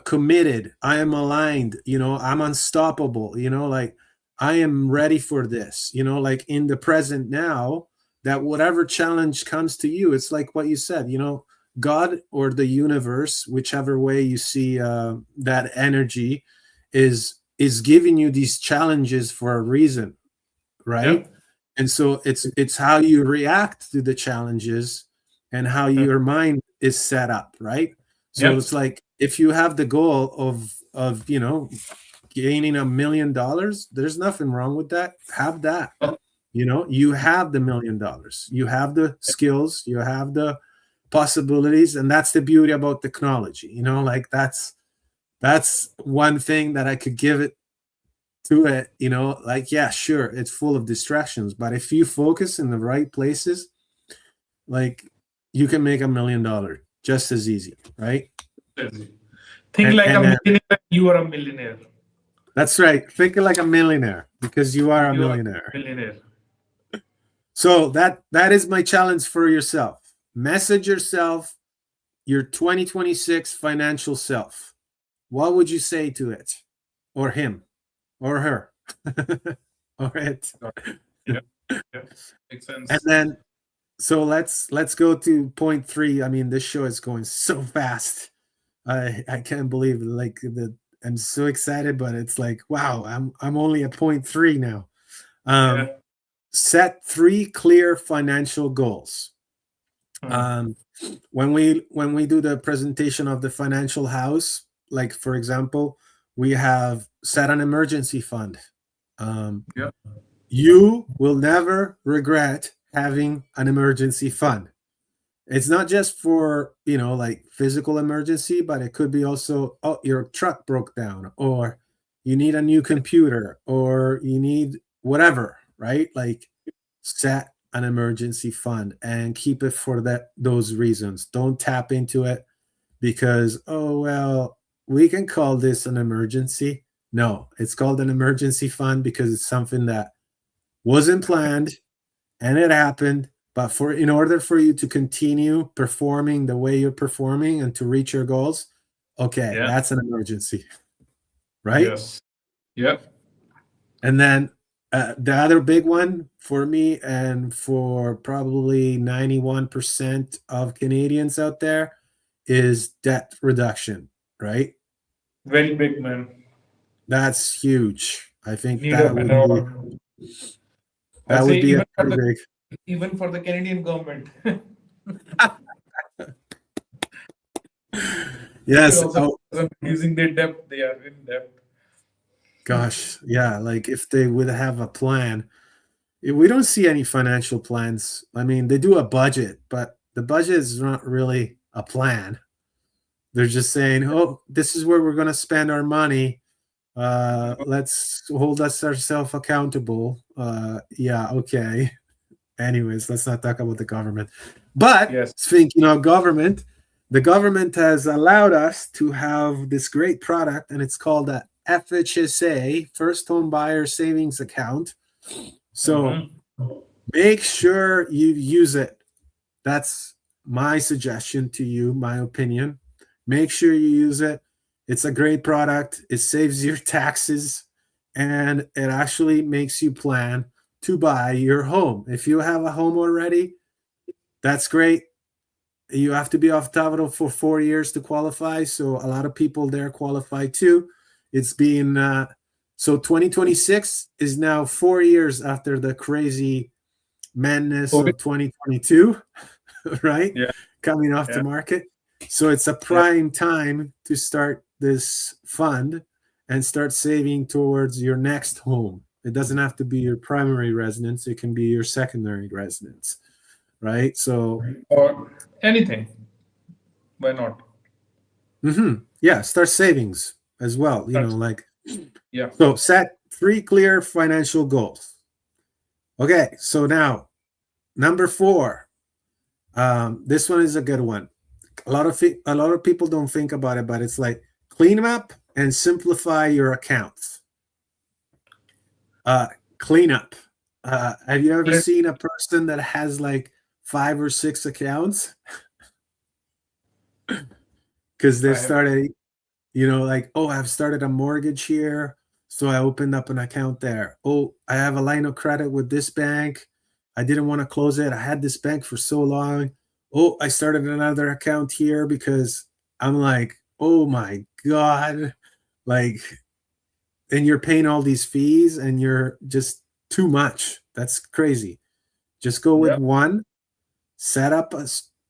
committed. I am aligned. I'm unstoppable. Like I am ready for this. Like in the present now, that whatever challenge comes to you, it's like what you said. God or the universe, whichever way you see that energy, is giving you these challenges for a reason, right? Yep. And so it's how you react to the challenges and how your mind is set up, right? So Yep. it's like if you have the goal of gaining $1 million, there's nothing wrong with that. Have that. You have the $1 million, you have the skills, you have the possibilities, and that's the beauty about technology. Like that's one thing that I could give it to it. Like, yeah, sure, it's full of distractions, but if you focus in the right places, like, you can make $1 million just as easy, right? Think and like a and then millionaire. You are a millionaire. that's right, thinking like a millionaire because you are a You are millionaire. a millionaire. So that is my challenge for yourself. Message yourself your 2026 financial self. What would you say to it, or him, or her, or it? Got it. Yep. Yep. Makes And sense. then, so let's go to point three. I mean, this show is going so fast. I can't believe it. Like I'm so excited, but it's like, wow, I'm only at point three now. Um, Yeah. Set three clear financial goals. Hmm. Um, when we do the presentation of the financial house, like for example, we have set an emergency fund. Um, Yep. you will never regret having an emergency fund. It's not just for like physical emergency, but it could be also, oh, your truck broke down, or you need a new computer, or you need whatever, right? Like, set an emergency fund and keep it for those reasons. Don't tap into it because, oh well, we can call this an emergency. No, it's called an emergency fund because it's something that wasn't planned and it happened. But in order for you to continue performing the way you're performing and to reach your goals, okay, Yeah. that's an emergency, right? Yes. Yep. And then the other big one for me and for probably 91% of Canadians out there is debt reduction, right? Very big man. That's huge. I think Need a better order. I that say would be a pretty even for the Canadian government. big. They Yes. also Oh using their debt. They are in debt. gosh. Yeah. Like if they would have a plan. We don't see any financial plans. I mean, they do a budget, but the budget is not really a plan. They're just saying, "Oh, this is where we're going to spend our money. Let's hold us ourselves accountable." Yeah, okay. Anyways, let's not talk about the government. But Yes. speaking of government, the government has allowed us to have this great product, and it's called a FHSA, First Home Buyer Savings Account. So Mm-hmm. make sure you use it. That's my suggestion to you, my opinion, make sure you use it. It's a great product. It saves your taxes and it actually makes you plan to buy your home. If you have a home already, that's great. You have to be off title for 4 years to qualify. So a lot of people there qualify too. It's being so 2026 is now 4 years after the crazy madness COVID. of 2022, right? Yeah, Coming off the yeah, market. So it's a yeah, prime time to start this fund and start saving towards your next home. It doesn't have to be your primary residence, it can be your secondary residence, right? So, or anything. Why not? yeah, start savings as well. That's Like, yeah. so set 3 clear financial goals. Okay, so now number 4. This one is a good one. A lot of people don't think about it, but it's like clean up and simplify your accounts. Uh, Clean up. Have you ever Let seen a person that has like 5 or 6 accounts because they I have started, like, oh, I've started a mortgage here, so I opened up an account there. Oh, I have a line of credit with this bank. I didn't want to close it. I had this bank for so long. Oh, I started another account here because I'm like, oh my God, like, and you're paying all these fees and you're just too much. That's crazy. Just go with yeah. one, set up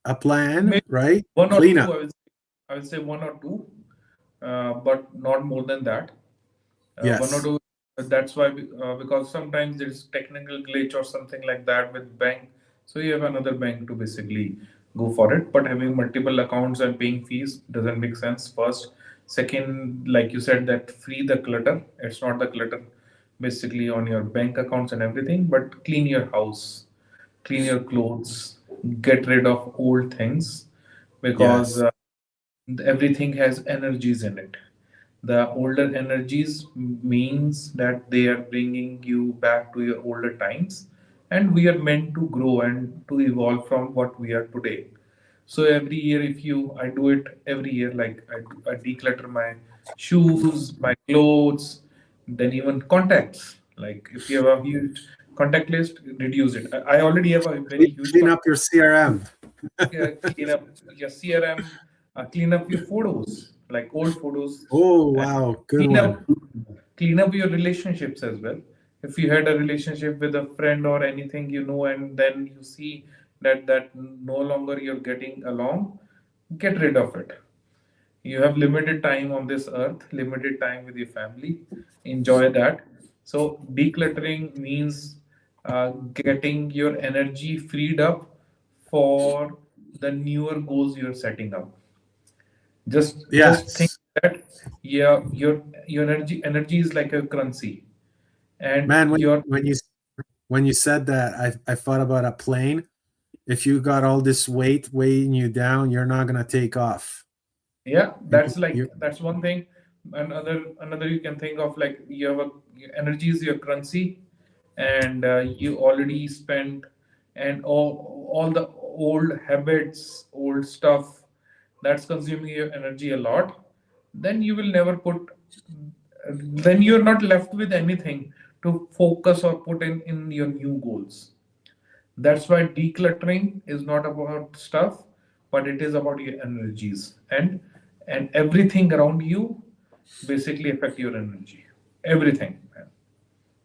a plan, Maybe right? one or Clean two. up. I will say one or two, but not more than that. One or Yes. two. That's why because sometimes there's technical glitch or something like that with bank, so you have another bank to basically go for it. But having multiple accounts and paying fees doesn't make sense. First, second, like you said, that free the clutter. It's not the clutter basically on your bank accounts and everything, but clean your house, clean your clothes, get rid of old things because Yes. everything has energies in it. The older energies means that they are bringing you back to your older times, and we are meant to grow and to evolve from what we are today. So every year, if you, I do it every year, like I declutter my shoes, my clothes, then even contacts. Like if you have a huge contact list, reduce it. I already have a very huge Clean up your CRM. clean up your CRM, clean up your photos, like old photos, Oh, and wow. Good clean one. up clean up your relationships as well. If you had a relationship with a friend or anything, and then you see that no longer you're getting along, get rid of it. You have limited time on this earth, limited time with your family. Enjoy that. So decluttering means getting your energy freed up for the newer goals you're setting up. Just think Yes. that, yeah, your energy is like a currency, and Man, your when you said that, I thought about a plane. If you got all this weight weighing you down, you're not gonna take off. yeah, You, that's like you that's one thing. Another you can think of, like you have your energy is your currency, and you already spent, and all the old habits, old stuff that's consuming your energy a lot. Then you will never put. Then you're not left with anything to focus or put in your new goals. That's why decluttering is not about stuff, but it is about your energies, and everything around you basically affect your energy. Everything, man.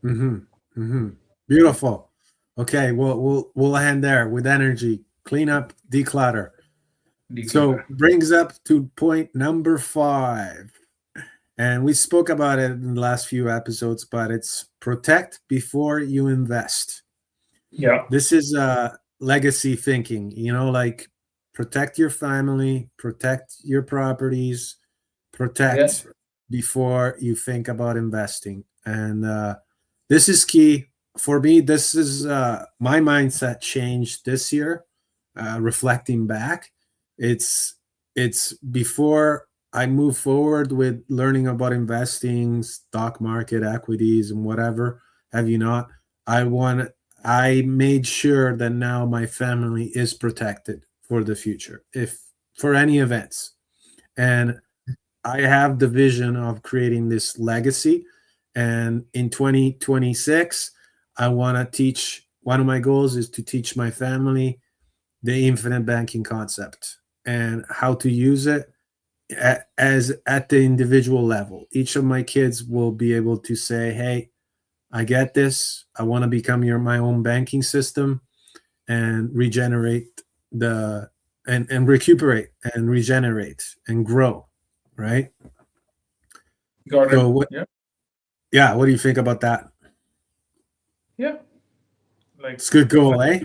mm-hmm, mm-hmm. Beautiful. Okay, we'll end there with energy. Clean up, declutter. So Declutter. brings up to point number 5. And we spoke about it in the last few episodes, but it's protect before you invest. Yeah. This is legacy thinking, like protect your family, protect your properties, Yeah. protect before you think about investing. And this is key for me. This is my mindset changed this year. Reflecting back, it's it's before I move forward with learning about investing, stock market, equities, and whatever. Have you not? I want. I made sure that now my family is protected for the future, if for any events. And I have the vision of creating this legacy. And in 2026, I want to teach, one of my goals is to teach my family the infinite banking concept and how to use it as at the individual level. Each of my kids will be able to say, "Hey, I get this. I want to become my own banking system and regenerate the and recuperate and regenerate and grow." Right. Got it. So what? Yeah. Yeah. What do you think about that? Yeah. Like, It's a good goal, eh?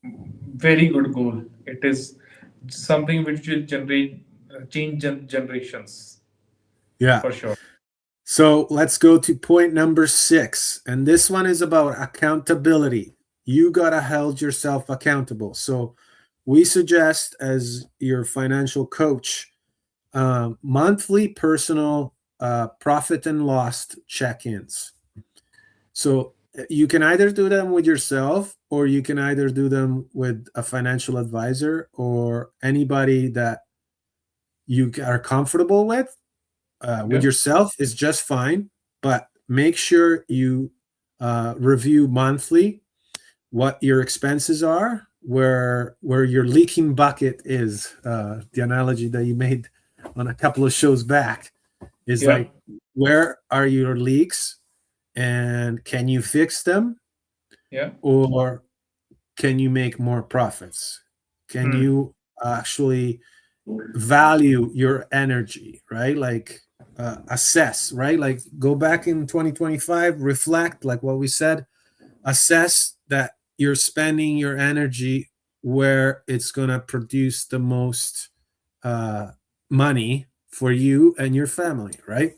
very good goal. It is something which will generate change generations Yeah. for sure. So let's go to point number 6. And this one is about accountability. You got to hold yourself accountable. So we suggest, as your financial coach, monthly personal profit and loss check ins. So you can either do them with yourself, or you can either do them with a financial advisor or anybody that you are comfortable with. With Yeah. yourself is just fine, but make sure you review monthly what your expenses are, where your leaking bucket is. The analogy that you made on a couple of shows back is Yeah. like, where are your leaks, and can you fix them, Yeah. or can you make more profits? Can Hmm. you actually value your energy, right? Like assess, right? Like go back in 2025, reflect, like what we said, assess that you're spending your energy where it's going to produce the most uh, money for you and your family, right?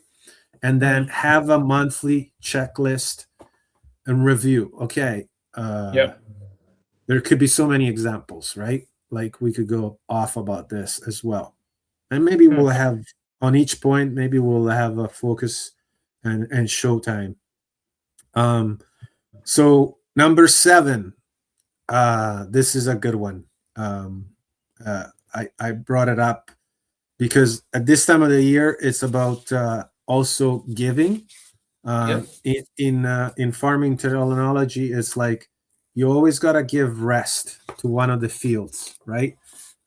And then Hmm. have a monthly checklist and review. Okay. Yeah. There could be so many examples, right? Like we could go off about this as well. And maybe Hmm. we'll have on each point, maybe we'll have a focus and showtime. Um, so number 7, this is a good one. Um, I brought it up because at this time of the year, it's about also giving. Yeah. In farming terminology, it's like you always got to give rest to one of the fields, right?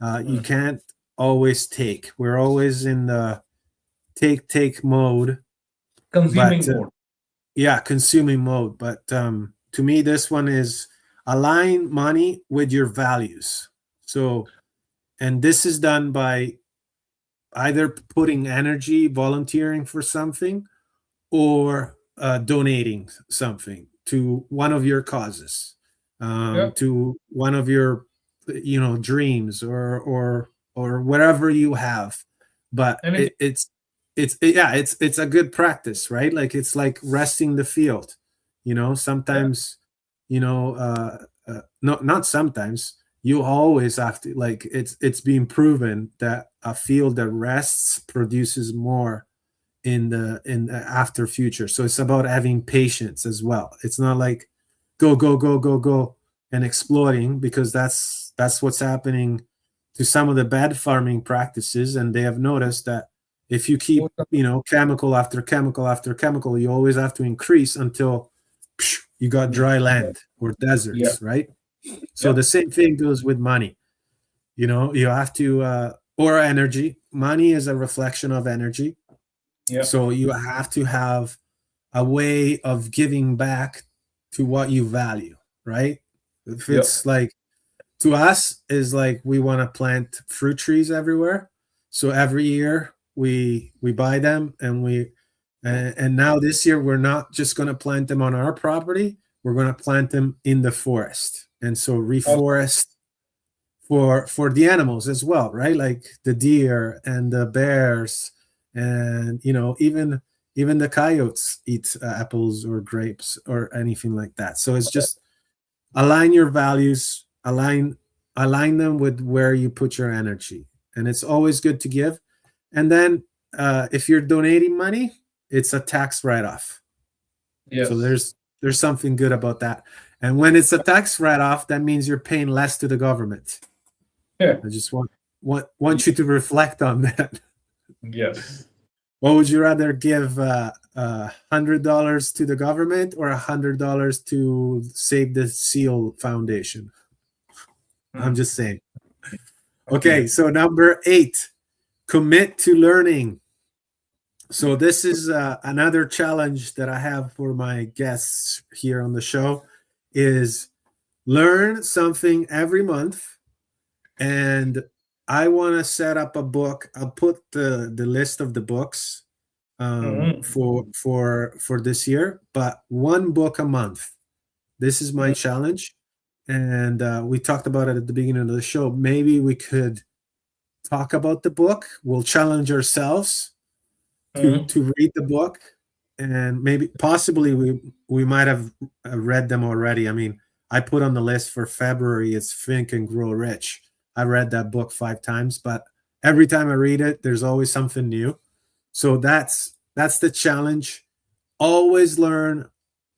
You Hmm. can't always take. We're always in the take mode, but Consuming mode. yeah, consuming mode. But to me, this one is align money with your values. So, and this is done by either putting energy, volunteering for something, or donating something to one of your causes, Yeah. to one of your, dreams, or whatever you have. But Anything. yeah, it's a good practice, right? Like it's like resting the field. Yeah. Sometimes, no, not sometimes. You always have to, like, it's been proven that a field that rests produces more in the after future. So it's about having patience as well. It's not like go go go go go and exploiting, because that's what's happening to some of the bad farming practices. And they have noticed that if you keep, Most of chemical after chemical after chemical, you always have to increase until you got them. dry land or Yeah. deserts, right? So Yeah. the same thing goes with money. You have to or energy. Money is a reflection of energy. Yeah. So you have to have a way of giving back to what you value, right? If Yeah. it's like, to us, is like we want to plant fruit trees everywhere. So every year we buy them, and now this year we're not just going to plant them on our property. We're going to plant them in the forest, and so Awesome. reforest for the animals as well, right? Like the deer and the bears, and even the coyotes eat apples or grapes or anything like that. So it's just align your values, align them with where you put your energy, and it's always good to give. And then if you're donating money, it's a tax write-off. So Yes. there's something good about that. And when it's a tax write-off, that means you're paying less to the government. Yeah. I just want you to reflect on that. Yes. What would you rather give $100 to the government or $100 to Save the Seal Foundation? I'm Hmm. just saying. Okay, Okay. so number 8, commit to learning. So this is another challenge that I have for my guests here on the show is learn something every month, and I want to set up a book. I'll put the list of the books Hmm. for this year, but one book a month. This is my challenge, and we talked about it at the beginning of the show. Maybe we could talk about the book. We'll challenge ourselves Hmm. to read the book, and maybe possibly we might have read them already. I mean, I put on the list for February, it's Think and Grow Rich. I read that book 5 times, but every time I read it, there's always something new. So that's the challenge. Always learn.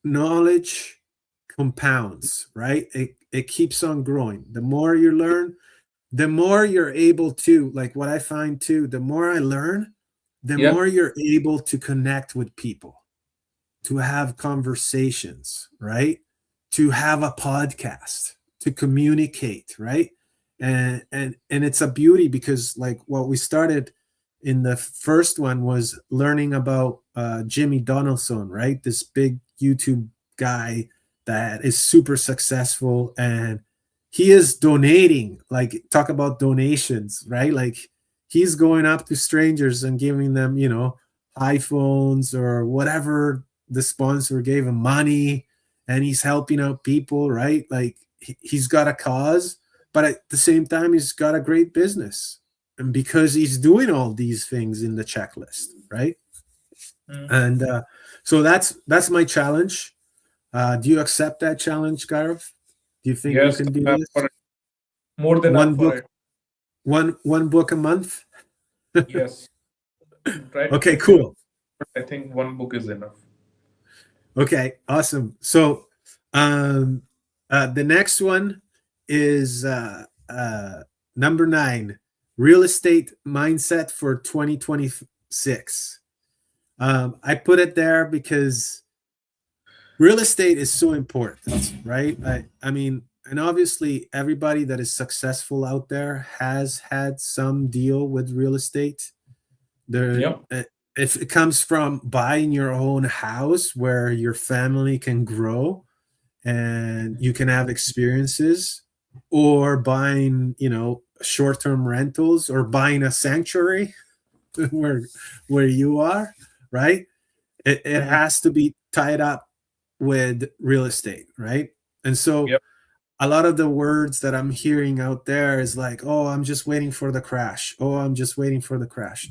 Knowledge compounds, right? It keeps on growing. The more you learn, the more you're able to, like what I find too, the more I learn, the Yeah. more you're able to connect with people, to have conversations, right? To have a podcast, to communicate, right? And it's a beauty because like what we started in the first one was learning about Jimmy Donaldson, right? This big YouTube guy that is super successful, and he is donating, like talk about donations, right? Like he's going up to strangers and giving them, iPhones or whatever the sponsor gave him money, and he's helping out people, right? Like he's got a cause, but at the same time, he's got a great business. And because he's doing all these things in the checklist, right? Hmm. And so that's my challenge. Do you accept that challenge, Gaurav? Do you think you Yes. can do I'm up this? for it. More than One up for book, it. one book a month? Yes. Try to Okay, do fewer, cool. but I think one book is enough. Okay, awesome. So, um, the next one is number 9, real estate mindset for 2026. I put it there because real estate is so important, right? I mean, and obviously, everybody that is successful out there has had some deal with real estate. There, Yep. if it comes from buying your own house where your family can grow and you can have experiences, or buying, short-term rentals, or buying a sanctuary where you are, right? It Hmm. has to be tied up with real estate, right? And so Yep. a lot of the words that I'm hearing out there is like, oh, I'm just waiting for the crash. Oh, I'm just waiting for the crash.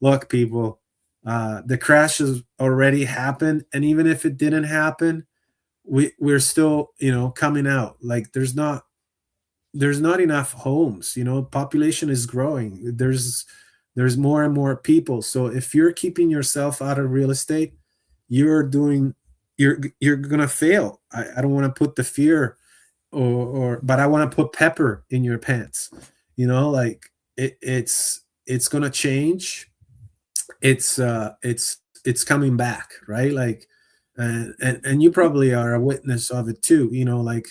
Look, people, the crash has already happened. And even if it didn't happen, we're still, coming out. Like there's not enough homes, population is growing. There's more and more people. So if you're keeping yourself out of real estate, you're doing you're gonna fail. I don't want to put the fear, or but I want to put pepper in your pants. Like it's gonna change. It's coming back, right? Like and you probably are a witness of it too. Like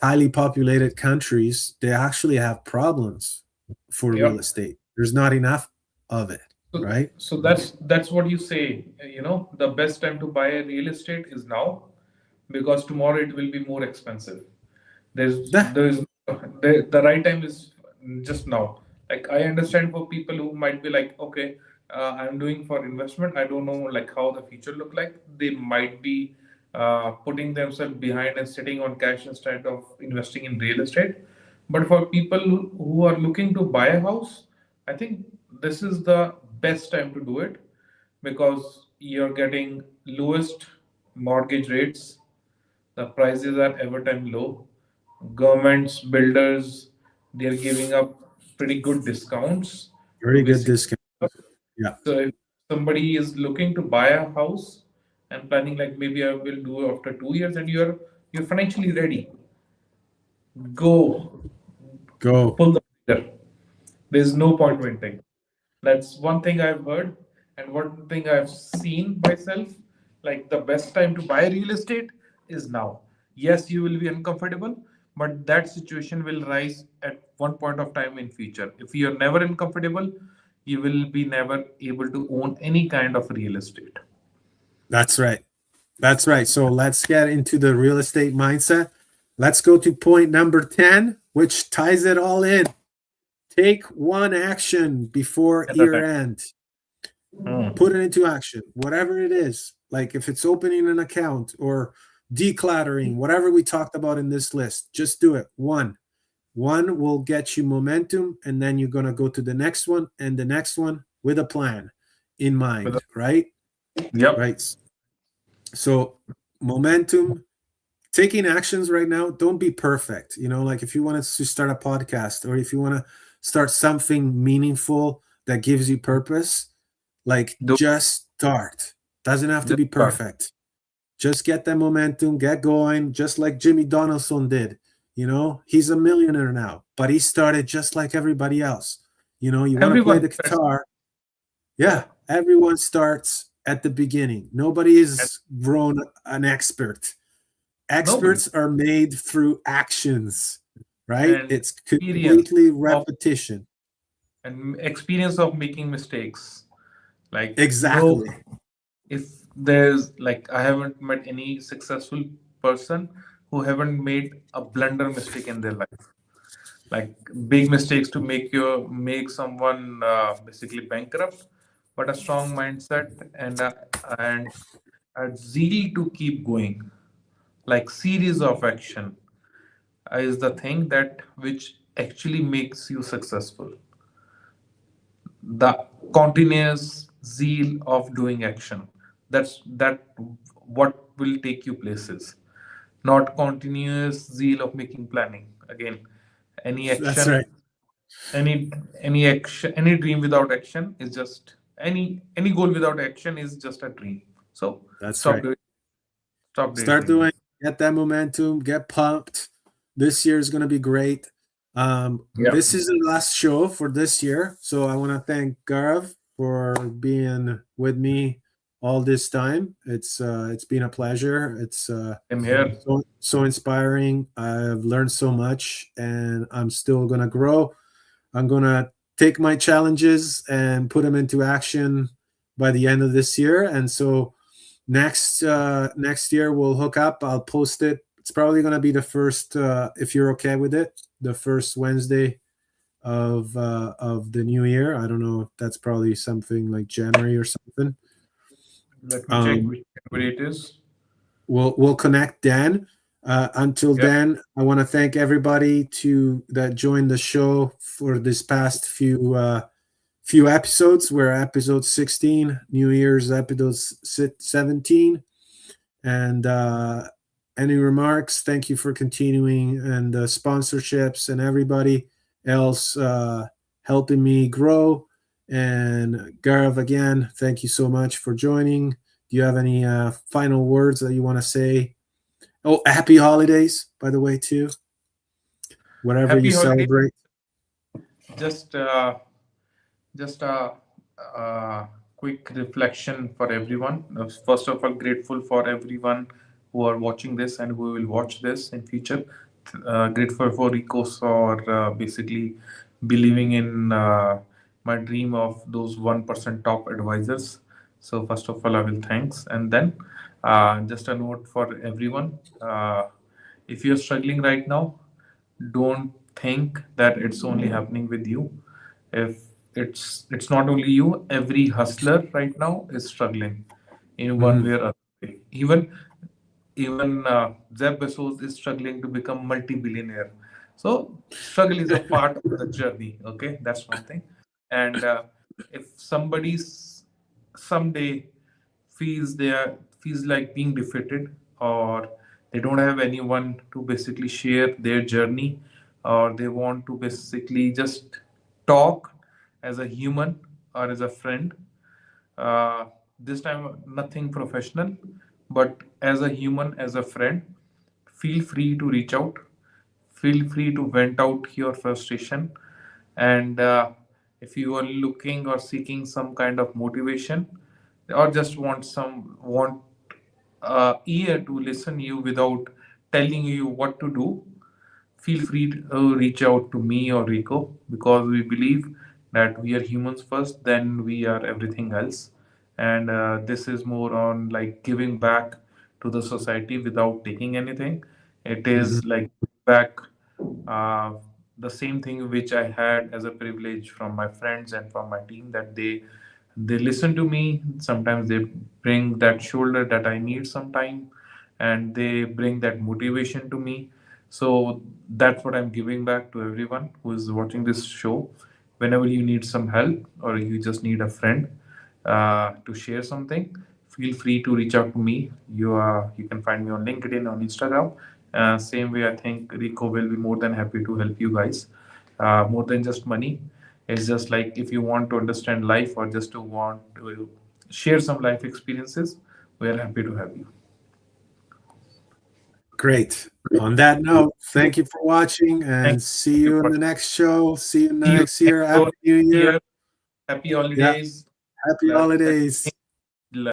highly populated countries, they actually have problems for real Yep. estate. There's not enough of it, So, right? so that's what you say. The best time to buy a real estate is now, because tomorrow it will be more expensive. Yeah, There's the right time is just now. Like I understand for people who might be like, okay, I'm doing for investment. I don't know like how the future look like. They might be putting themselves behind and sitting on cash instead of investing in real estate. But for people who are looking to buy a house, I think this is the best time to do it, because you're getting lowest mortgage rates, the prices are ever time low. Governments, builders, they're giving up pretty good discounts to very good basically. discount. Yeah, So if somebody is looking to buy a house and planning like maybe I will do after 2 years, and you're financially ready, go go. pull the Either. There's no point venting. That's one thing I've heard, and one thing I've seen myself. Like the best time to buy real estate is now. Yes, you will be uncomfortable, but that situation will rise at one point of time in future. If you're never uncomfortable, you will be never able to own any kind of real estate. That's right. That's right. So let's get into the real estate mindset. Let's go to point number 10, which ties it all in. Take one action before At the year time. end. Put Hmm. it into action, whatever it is. Like if it's opening an account or decluttering, whatever we talked about in this list, just do it. One will get you momentum, and then you're going to go to the next one and the next one with a plan in With mind, the- right? Yep. Right. So, momentum, taking actions right now, don't be perfect. Like if you wanted to start a podcast or if you want to start something meaningful that gives you purpose, like Do just start. Doesn't have to just be start. perfect. Just get that momentum, get going, just like Jimmy Donaldson did. He's a millionaire now, but he started just like everybody else. You want to play Everyone the starts. guitar. Yeah. Yeah, everyone starts at the beginning. Nobody And is grown an expert. nobody. Experts are made through actions, right? And It's experience completely of repetition. and experience of making mistakes. Like no, Exactly. if there's like I haven't met any successful person who haven't made a blunder mistake in their life. Like big mistakes to make someone basically bankrupt, but a strong mindset and a zeal to keep going, like series of action is the thing that which actually makes you successful. The continuous zeal of doing action, that what will take you places, not continuous zeal of making planning. Again, any That's action, right. any action, any dream without action is just any goal without action is just a dream. So That's stop right. doing stop Start daydreaming. doing, get that momentum, get pumped. This year is going to be great. Yeah. This is the last show for this year. So I want to thank Gaurav for being with me all this time. It's been a pleasure. It's I'm here. so inspiring. I've learned so much and I'm still going to grow. I'm going to take my challenges and put them into action by the end of this year. And so next year we'll hook up. I'll post it. It's probably going to be the first, if you're okay with it, the first Wednesday of the new year. I don't know if that's probably something like January or something. Let me check Um, which category it is. we'll connect then. Until Yeah. then, I want to thank everybody that joined the show for this past few episodes. We're episode 16, New Year's episode 17. And any remarks? Thank you for continuing and sponsorships and everybody else helping me grow. And Gaurav, again, thank you so much for joining. Do you have any final words that you want to say? Oh, happy holidays, by the way, too. Whatever you Happy holiday. celebrate. Just just a quick reflection for everyone. First of all, grateful for everyone who are watching this and who will watch this in future. Grateful for Rico for basically believing in my dream of those 1% top advisors. So first of all, I will thanks, and then just a note for everyone. If you're struggling right now, don't think that it's only happening with you. If it's not only you, every hustler right now is struggling in one Mhm. way or other way. Even Jeff Bezos is struggling to become multi-billionaire. So struggle is a part of the journey. Okay, that's one thing. And if somebody's someday feels like being defeated, or they don't have anyone to basically share their journey, or they want to basically just talk as a human or as a friend, uh, this time nothing professional, but as a human, as a friend, feel free to reach out. Feel free to vent out your frustration. And if you are looking or seeking some kind of motivation, or just want ear to listen you without telling you what to do, feel free to reach out to me or Rico, because we believe that we are humans first, then we are everything else. And this is more on like giving back to the society without taking anything. It Mhm. is like back uh, the same thing which I had as a privilege from my friends and from my team, that they listen to me. Sometimes they bring that shoulder that I need sometime, and they bring that motivation to me. So that's what I'm giving back to everyone who is watching this show. Whenever you need some help or you just need a friend to share something, feel free to reach out to me. You can find me on LinkedIn, on Instagram. Same way, I think Rico will be more than happy to help you guys. More than just money, it's just like if you want to understand life or just to want to share some life experiences, we are happy to have you. Great. On that note, thank you for watching Thank and see you you in for the next show. See you see you next next year. Happy show New Year. here. Happy Yeah. holidays. Happy Let holidays.